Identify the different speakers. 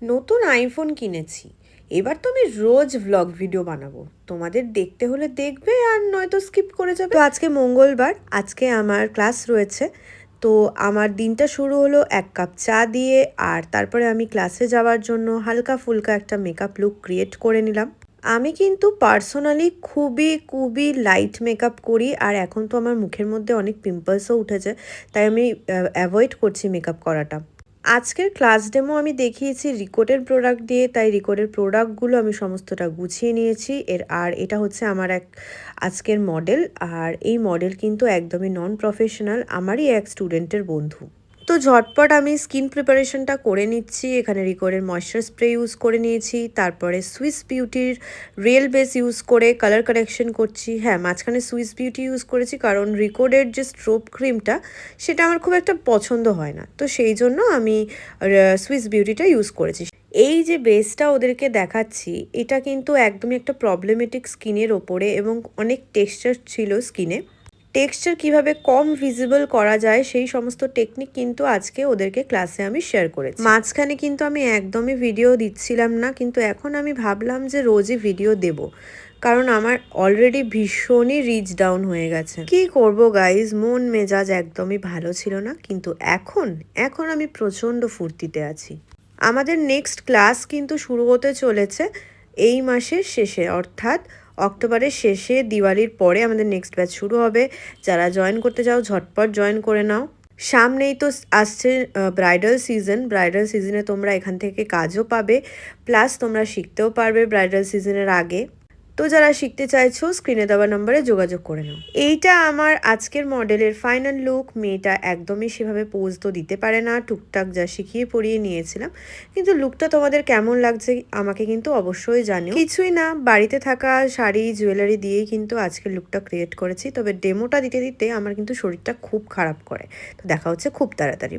Speaker 1: নতুন আইফোন কিনেছি। এবার তো আমি রোজ ভ্লগ ভিডিও বানাবো। তোমাদের দেখতে হলে দেখবে আর নয়তো স্কিপ করে যাবে। তো আজকে মঙ্গলবার, আজকে আমার ক্লাস রয়েছে। তো আমার দিনটা শুরু হলো এক কাপ চা দিয়ে, আর তারপরে আমি ক্লাসে যাওয়ার জন্য হালকা ফুলকা একটা মেকআপ লুক ক্রিয়েট করে নিলাম। আমি কিন্তু পার্সোনালি খুবই খুবই লাইট মেকআপ করি, আর এখন তো আমার মুখের মধ্যে অনেক পিম্পলসও উঠেছে, তাই আমি অ্যাভয়েড করছি মেকআপ করাটা। আজকের ক্লাস ডেমো আমি দেখিয়েছি রিকোডের প্রোডাক্ট দিয়ে, তাই রিকোডের প্রোডাক্টগুলো আমি সমস্তটা গুছিয়ে নিয়েছি। আর এটা হচ্ছে আমার আজকের মডেল, আর এই মডেল কিন্তু একদমই নন প্রফেশনাল, আমারই এক স্টুডেন্টের বন্ধু। তো ঝটপট আমি স্কিন প্রিপারেশনটা করে নিচ্ছি। এখানে রিকোডের ময়েশ্চার স্প্রে ইউজ করে নিয়েছি, তারপরে সুইস বিউটির রিয়েল বেস ইউজ করে কালার কারেকশন করছি। হ্যাঁ, মাঝখানে সুইস বিউটি ইউজ করেছি কারণ রিকোডের যে স্ট্রোব ক্রিমটা সেটা আমার খুব একটা পছন্দ হয় না, তো সেই জন্য আমি সুইস বিউটিটা ইউজ করেছি। এই যে বেসটা ওদেরকে দেখাচ্ছি, এটা কিন্তু একদমই একটা প্রবলেমেটিক স্কিনের ওপরে, এবং অনেক টেক্সচার ছিল স্কিনে। টেক্সচার কিভাবে কম ভিজিবল করা যায় সেই সমস্ত টেকনিক কিন্তু আজকে ওদেরকে ক্লাসে আমি শেয়ার করেছি। মাঝখানে কিন্তু আমি একদমই ভিডিও দিচ্ছিলাম না, কিন্তু এখন আমি ভাবলাম যে রোজই ভিডিও দেব, কারণ আমার অলরেডি ভীষণই রিচ ডাউন হয়ে গেছে। কি করব গাইজ, মন মেজাজ একদমই ভালো ছিল না, কিন্তু এখন আমি প্রচণ্ড ফুর্তিতে আছি। আমাদের নেক্সট ক্লাস কিন্তু শুরু হতে চলেছে এই মাসের শেষে, অর্থাৎ অক্টোবরের শেষে, দিওয়ালির পরে আমাদের নেক্সট ব্যাচ শুরু হবে। যারা জয়েন করতে চাও ঝটপট জয়েন করে নাও। সামনেই তো আসছে ব্রাইডাল সিজনে তোমরা এখান থেকে কাজও পাবে, প্লাস তোমরা শিখতেও পারবে ব্রাইডাল সিজনের আগে। তো যারা শিখতে চাইছো স্ক্রিনে দেওয়া নম্বরে যোগাযোগ করে নাও। এইটা আমার আজকের মডেলের ফাইনাল লুক। মেয়েটা একদমই সেভাবে পোজ তো দিতে পারে না, টুকটাক যা শিখিয়ে পড়িয়ে নিয়েছিলাম, কিন্তু লুকটা তোমাদের কেমন লাগছে আমাকে কিন্তু অবশ্যই জানিও। কিছুই না, বাড়িতে থাকা শাড়ি জুয়েলারি দিয়েই কিন্তু আজকের লুকটা ক্রিয়েট করেছি। তবে ডেমোটা দিতে দিতে আমার কিন্তু শরীরটা খুব খারাপ করে। তো দেখা হচ্ছে খুব তাড়াতাড়ি।